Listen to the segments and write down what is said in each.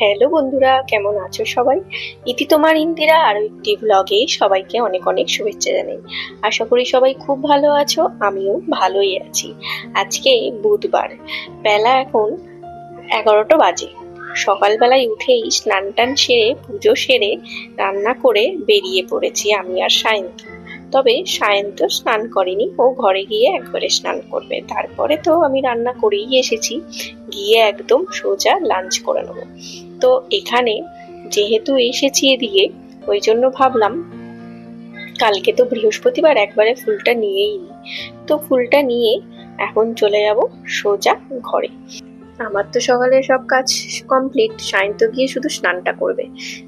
Hello বন্ধুরা, কেমন আছো সবাই? ইতি তোমার ইন্দিরা আরো একটি ব্লগে সবাইকে অনেক অনেক শুভেচ্ছা জানাই। আশা করি সবাই খুব ভালো আছো, আমিও ভালোই আছি। আজকে বুধবার, বেলা এখন 11টা বাজে। সকালবেলায় উঠেই স্নান টান সেরে পুজো সেরে রান্না করে বেরিয়ে পড়েছি আমি আর সায়ন্ত। তবে সায়ন্ত স্নান করেনি, ও ঘরে গিয়ে একবারে স্নান করবে। তারপরে তো আমি রান্না করেই এসেছি, গিয়ে একদম সোজা লাঞ্চ করে নেবো। তো এখানে যেহেতু এসেছি এদিকে, ওই জন্য ভাবলাম কালকে তো বৃহস্পতিবার, একবারে ফুলটা নিয়েই নি। তো ফুলটা নিয়ে এখন চলে যাব সোজা ঘরে। আমার তো সকালে সব কাজ কমপ্লিট, সায়ন্ত গিয়ে শুধু স্নানটা করবে।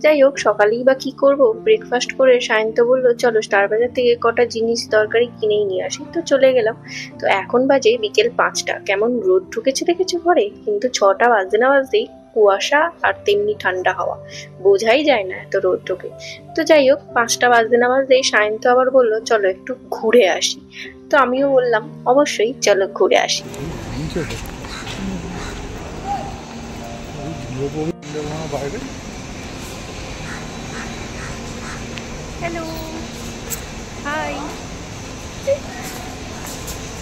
যাই হোক, সকালেই বা কি করব, ব্রেকফাস্ট করে সায়ন্ত বললো চলো স্টার বাজার থেকে কটা জিনিস দরকারি কিনেই নিয়ে আসি। তো চলে গেলাম। তো এখন বাজে বিকেল 5টা। কেমন রোদ ঢুকেছে দেখেছো ঘরে, কিন্তু 6টা বাজতে না বাজতেই কুয়াশা আর তেমনি ঠান্ডা হাওয়া, বোঝাই যায় না এত রোদ ঢোকে। তো যাই হোক, 5টা বাজতে না বাজতেই সায়ন্ত আবার বললো চলো একটু ঘুরে আসি। তো আমিও বললাম অবশ্যই চলো ঘুরে আসি। Hello, hi.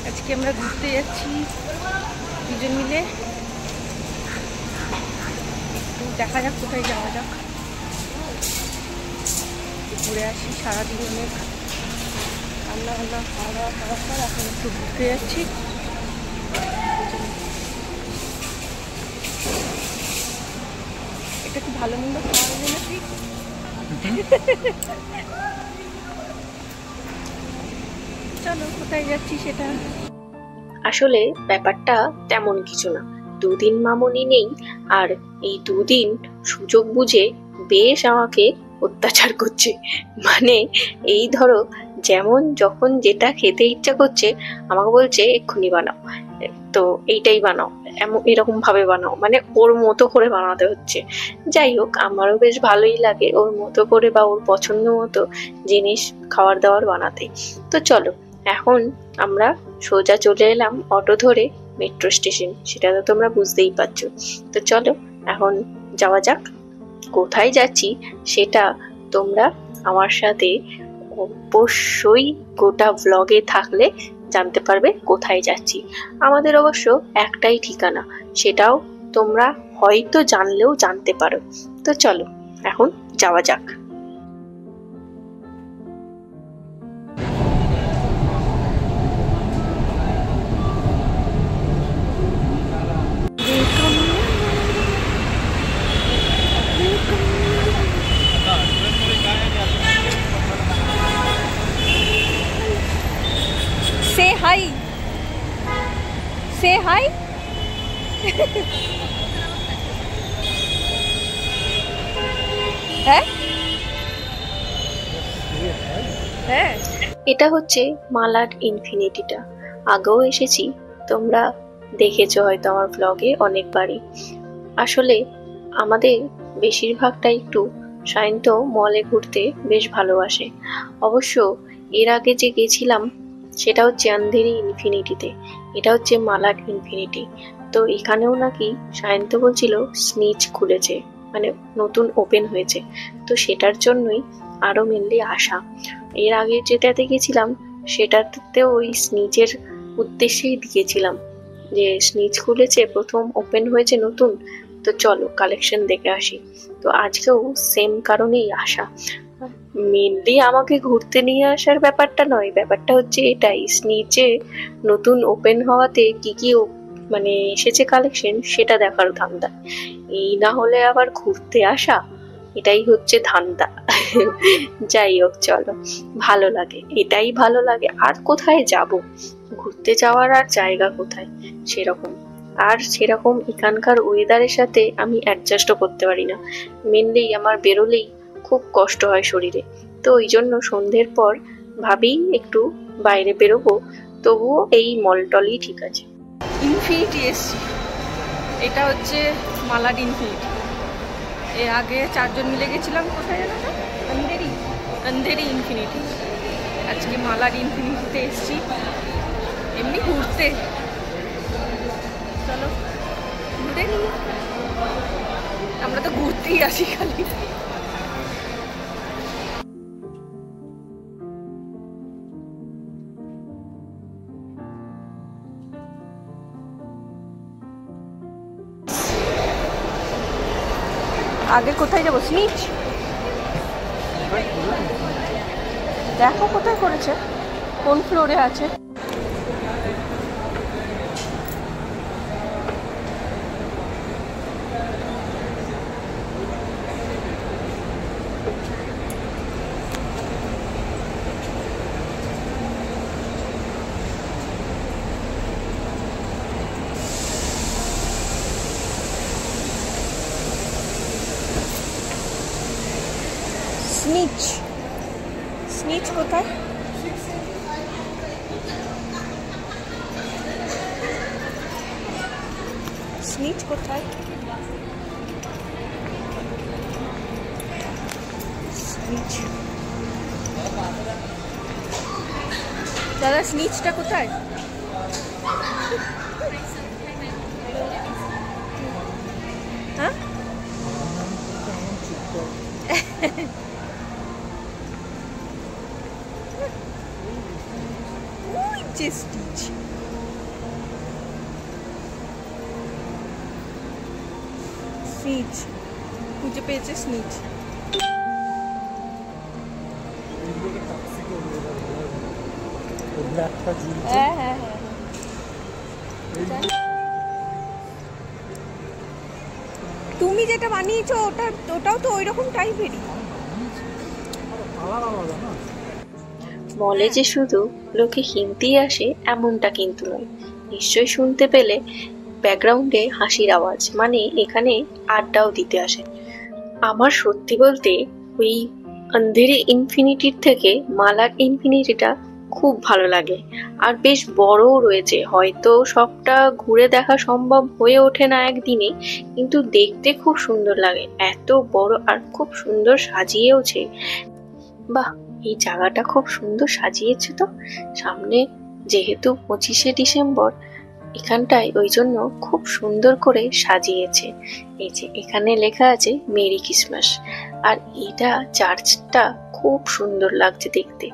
আজকে আমরা ঘুরতে যাচ্ছি দুজন মিলে। একটু দেখা যাক কোথায় যাওয়া যাক, ঘুরে আসি। সারাদিন অনেক রান্না বান্না খাওয়া দাওয়া করার পর এখন একটু ঘুরতে যাচ্ছি। এটা কি ভালো মন্দ খাওয়া হবে নাকি? চলো কোথায় যাচ্ছি সেটা। আসলে ব্যাপারটা তেমন কিছু না, দুদিন মামনি নেই, আর এই দুদিন সুযোগ বুঝে বেশ আমাকে অত্যাচার করছে। মানে এই ধরো, যেমন যখন যেটা খেতে ইচ্ছা করছে আমাকে বলছে এক্ষুনি বানাও, তো এইটাই বানাও, এরকম ভাবে বানাও, মানে ওর মতো করে বানাতে হচ্ছে। যাই হোক, আমারও বেশ ভালোই লাগে ওর মতো করে বা ওর পছন্দ মতো জিনিস খাবার দাবার বানাতে। তো চলো এখন আমরা সোজা চলে এলাম অটো ধরে মেট্রো স্টেশন, সেটা তো তোমরা বুঝতেই পারছো। তো চলো এখন যাওয়া যাক। কোথায় যাচ্ছি সেটা তোমরা আমার সাথে অবশ্যই গোটা ব্লগে থাকলে জানতে পারবে কোথায় যাচ্ছি। আমাদের অবশ্য একটাই ঠিকানা, সেটাও তোমরা হয়তো জানলেও জানতে পারো। তো চলো এখন যাওয়া যাক। Say hi. Say hi. হ্যাঁ হ্যাঁ, এটা হচ্ছে মালাড ইনফিনিটিটা। আগেও এসেছি, তোমরা দেখেছো হয়তো আমার ব্লগে অনেকবারই। আসলে আমাদের বেশিরভাগটা একটু সায়ন্ত মলে ঘুরতে বেশ ভালোবাসে। অবশ্য এর আগে যে গেছিলাম সেটা হচ্ছে আন্ধেরি ইনফিনিটিতে, এটা হচ্ছে মালাড ইনফিনিটি। তো এখানেও নাকি সায়ন্ত বলছিল স্নিচ খুলেছে, মানে নতুন ওপেন হয়েছে, তো সেটার জন্যই আরো মেনলি আসা। এর আগে যেটাতে গেছিলাম সেটাতে ওই স্নিচের উদ্দেশ্যেই দিয়েছিলাম, যে স্নিচ খুলেছে, প্রথম ওপেন হয়েছে নতুন, তো চলো কালেকশন দেখে আসি। তো আজকেও সেম কারণেই আসা। মেনলি আমাকে ঘুরতে নিয়ে আসার ব্যাপারটা নয়, ব্যাপারটা হচ্ছে এটাই, স্নিচে নতুন ওপেন হওয়াতে কি কি মানে এসেছে কালেকশন সেটা দেখার ধান্দা। এই না হলে আবার ঘুরতে আসা, এটাই হচ্ছে ধান্দা। যাই হোক চলো, ভালো লাগে, এটাই ভালো লাগে। আর কোথায় যাব, ঘুরতে যাওয়ার আর জায়গা কোথায় সেরকম। আর সেরকম এখানকার ওয়েদারের সাথে আমি অ্যাডজাস্টও করতে পারি না। মেনলি আমার বেরোলেই খুব কষ্ট হয় শরীরে। তো ওই জন্য সন্ধ্যের পর ভাবি একটু বাইরে বেরোবো, তবুও এই মলটলই ঠিক আছে। ইনফিনিটি এসছি, এটা হচ্ছে মালাড ইনফিনিটি। এর আগে 4 জন মিলে গেছিলাম, কোথায় জানো না, আন্ধেরি ইনফিনিটি। আজকে মালাড ইনফিনিটিতে এসছি এমনি ঘুরতে। চলো ঘুরে নিই। আমরা তো ঘুরতেই আসি খালি। আগে কোথায় যাবো? স্নিচ দেখো কোথায় করেছে, কোন ফ্লোরে আছে। স্নিচ, স্নিচ কোথায়? স্নিচ কোথায়? স্নিচ দাদা, স্নিচটা কোথায়? হ্যাঁ স্টিচ। স্নিচ খুঁজে পেয়েছে, স্নিচ। হ্যাঁ হ্যাঁ হ্যাঁ, তুমি যেটা বানিয়েছো ওটাও তো ওই রকম টাইপেরই। মলে যে শুধু লোকে কিনতেই আসে এমনটা কিন্তু নয়, নিশ্চয়ই শুনতে পেলে ব্যাকগ্রাউন্ডে হাসির আওয়াজ, মানে এখানে আড্ডাও দিতে আসে। আমার সত্যি বলতে ওই আন্ধেরি ইনফিনিটির থেকে মালার ইনফিনিটিটা খুব ভালো লাগে, আর বেশ বড়ও রয়েছে। হয়তো সবটা ঘুরে দেখা সম্ভব হয়ে ওঠে না একদিনে, কিন্তু দেখতে খুব সুন্দর লাগে, এত বড় আর খুব সুন্দর সাজিয়েওছে। বাহ, এই জায়গাটা খুব সুন্দর সাজিয়েছে তো। সামনে যেহেতু 25শে ডিসেম্বর, এখানটায় ওই জন্য খুব সুন্দর করে সাজিয়েছে। এই যে এখানে লেখা আছে মেরি ক্রিসমাস, আর এটা চার্চটা খুব সুন্দর লাগছে দেখতে,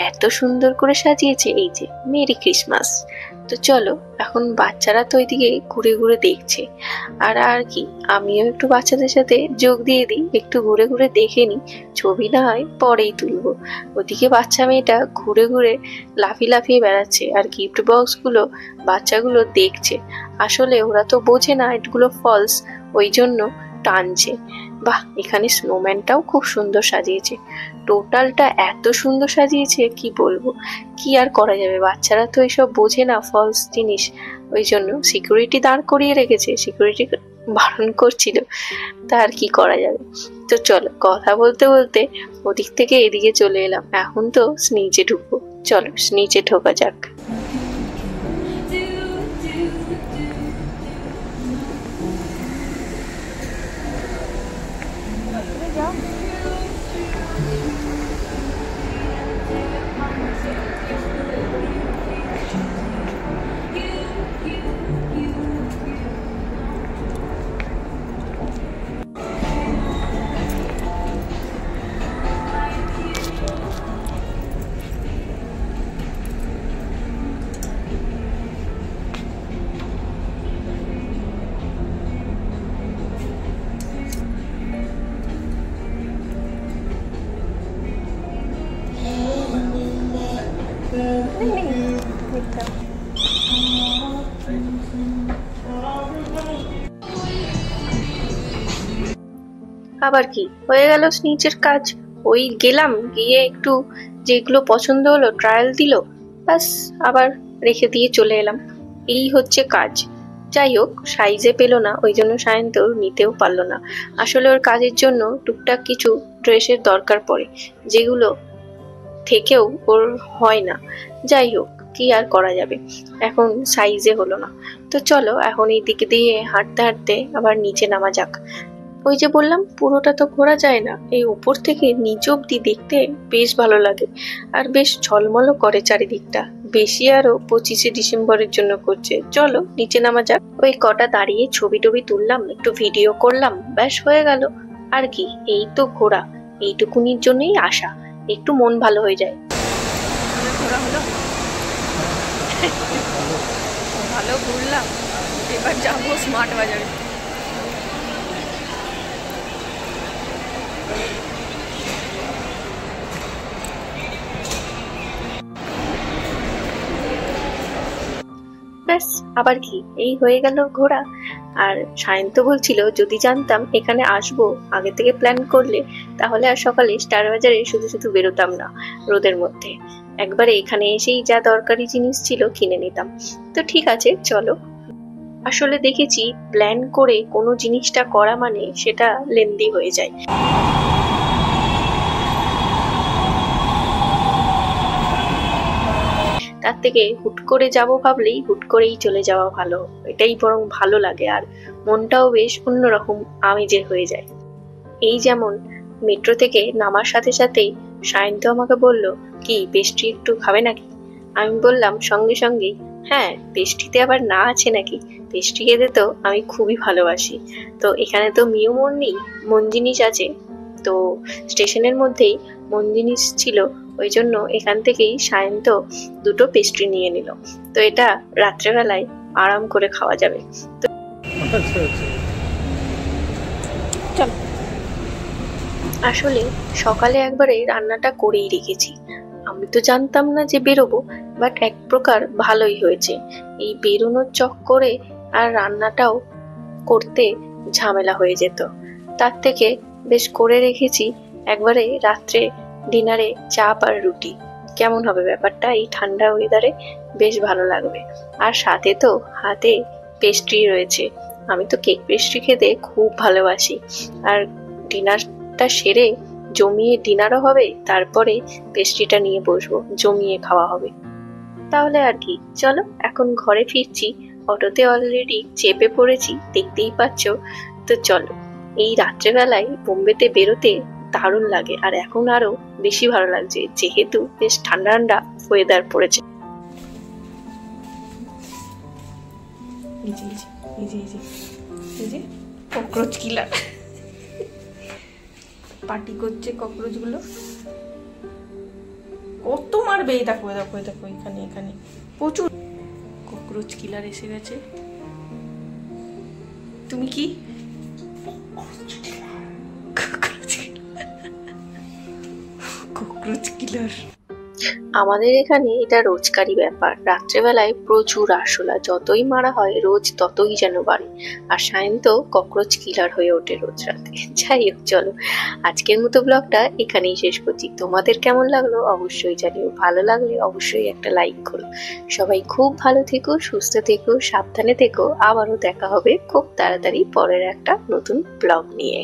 এত সুন্দর করে সাজিয়েছে। এই যে মেরি ক্রিসমাস। তো চলো, এখন বাচ্চারা তো ওইদিকে ঘুরে ঘুরে দেখছে, আর কি আমিও একটু বাচ্চাদের সাথে যোগ দিয়ে দিই, একটু ঘুরে ঘুরে দেখে নিই, ছবি না হয় পরেই তুলবো। ওদিকে বাচ্চা মেয়েটা ঘুরে ঘুরে লাফিয়ে লাফিয়ে বেড়াচ্ছে, আর গিফট বক্স গুলো বাচ্চাগুলো দেখছে। আসলে ওরা তো বোঝে না এগুলো ফলস, ওই জন্য টানছে। বাহ, এখানে স্নোম্যানটাও খুব সুন্দর সাজিয়েছে। টোটালটা এত সুন্দর সাজিয়েছে কি বলবো। কি আর করা যাবে, বাচ্চারা তো এসব বোঝে না ফলস জিনিস, ওই জন্য সিকিউরিটি দাঁড় করিয়ে রেখেছে, সিকিউরিটি বারণ করছিল, তা আর কি করা যাবে। তো চলো, কথা বলতে বলতে ওদিক থেকে এদিকে চলে এলাম, এখন তো স্নিচে ঢুকবো। চলো স্নিচে ঢোকা যাক। আবার কি হয়ে গেল স্নিচের কাজ। ওই গেলাম, গিয়ে একটু যেগুলো পছন্দ হলো ট্রায়াল দিল, বাস আবার রেখে দিয়ে চলে এলাম। এই হচ্ছে কাজ। যাই হোক, সাইজে পেলো না, ওই জন্য সায়ন্ত নিতেও পারলো না। আসলে ওর কাজের জন্য টুকটাক কিছু ড্রেসের দরকার পড়ে, যেগুলো থেকেও ওর হয় না। যাই হোক, কি আর করা যাবে, এখন সাইজে হলো না। তো চলো এখন এই দিকে দিয়ে হাঁটতে হাঁটতে আবার নিচে নামা যাক। ওই যে বললাম পুরোটা তো ঘোরা যায় না, এই উপর থেকে নিচ অব্দি দেখতে বেশ ভালো লাগে আর বেশ ঝলমলও করে চারিদিকটা। বেশি আরো 25শে ডিসেম্বরের জন্য করছে। চলো নিচে নামা যাক। ওই কটা দাঁড়িয়ে ছবি টবি তুললাম, একটু ভিডিও করলাম, ব্যাস হয়ে গেল। আর কি, এই তো ঘোরা, এইটুকুনির জন্যই আসা, একটু মন ভালো হয়ে যায়। ঘোরা হলো, ভালো ঘুরলাম, এবার যাবো স্মার্ট বাজারে। ব্যাস, আবার কি, এই হয়ে গেল ঘোরা। আর সায়ন্ত বলছিল যদি জানতাম এখানে আসবো আগে থেকে প্ল্যান করলে, তাহলে আর সকালে স্টার বাজারে শুধু শুধু বেরোতাম না রোদের মধ্যে, একবারে এখানে এসেই যা দরকারি জিনিস ছিল কিনে নিতাম। তো ঠিক আছে চলো। আসলে দেখেছি প্ল্যান করে কোনো জিনিসটা করা মানে সেটা লেন্দি হয়ে যায়। তার থেকে হুট করে যাব ভাবলেই হুট করেই চলে যাওয়া ভালো, এটাই বরং ভালো লাগে আর মনটাও বেশ অন্যরকম আমেজের হয়ে যায়। এই যেমন মেট্রো থেকে নামার সাথে সাথেই সায়ন্ত আমাকে বলল, কি পেস্ট্রি একটু খাবে নাকি? আমি বললাম সঙ্গে সঙ্গেই, হ্যাঁ পেস্ট্রিতে আবার না আছে নাকি, পেস্ট্রি খেতে তো আমি খুবই ভালোবাসি। তো এখানে তো মিও মোর নেই, মন জিনিস আছে। তো স্টেশনের মধ্যেই মন জিনিস ছিল, ওই জন্য এখান থেকেই সায়ন্ত দুটো পেস্ট্রি নিয়ে নিল। তো এটা রাত্রেবেলায় আরাম করে খাওয়া যাবে। তো চল। আসলে সকালে একবারে রান্নাটা করেই রেখেছি, আমি তো জানতাম না যে বেরোবো, বাট এক প্রকার ভালোই হয়েছে। এই বেরোনোর চক্করে আর রান্নাটাও করতে ঝামেলা হয়ে যেত, তার থেকে বেশ করে রেখেছি। একবারে রাত্রে ডিনারে চাপ আর রুটি, কেমন হবে ব্যাপারটা এই ঠান্ডা ওয়েদারে, বেশ ভালো লাগবে। আর সাথে তো হাতে পেস্ট্রি রয়েছে, আমি তো কেক পেস্ট্রি খেতে খুব ভালোবাসি। আর ডিনারটা সেরে জমিয়ে ডিনারও হবে, তারপরে পেস্ট্রিটা নিয়ে বসবো, জমিয়ে খাওয়া হবে। তাহলে আর কি, চলো এখন ঘরে ফিরছি। অটোতে অলরেডি চেপে পড়েছি, দেখতেই পাচ্ছ। তো চলো, এই রাত্রেবেলায় বোম্বেতে বেরোতে দারুণ লাগে, আর এখন আরো বেশি ভালো লাগছে যেহেতু বেশ ঠান্ডা ঠান্ডা ওয়েদার পড়েছে। ককরোচ কিলার পার্টি করছে, ককরোচ গুলো কত মারবে। এই দেখো দেখো দেখো, এখানে এখানে প্রচুর ককরোচ কিলার এসে গেছে। তুমি কি ককরোচ কিলার? আমাদের এখানে এটা রোজকারই ব্যাপার, রাত্রেবেলায় প্রচুর আরশোলা, যতই মারা হয় রোজ ততই যেন বাড়ে। আর সায়ন্ত ককরোচ কিলার হয়ে ওঠে রোজ রাতে। যাই হোক চলো, আজকের মতো ব্লগটা এখানেই শেষ করছি। তোমাদের কেমন লাগলো অবশ্যই জানিও, ভালো লাগলে অবশ্যই একটা লাইক করো। সবাই খুব ভালো থেকো, সুস্থ থেকো, সাবধানে থেকো। আবারও দেখা হবে খুব তাড়াতাড়ি পরের একটা নতুন ব্লগ নিয়ে।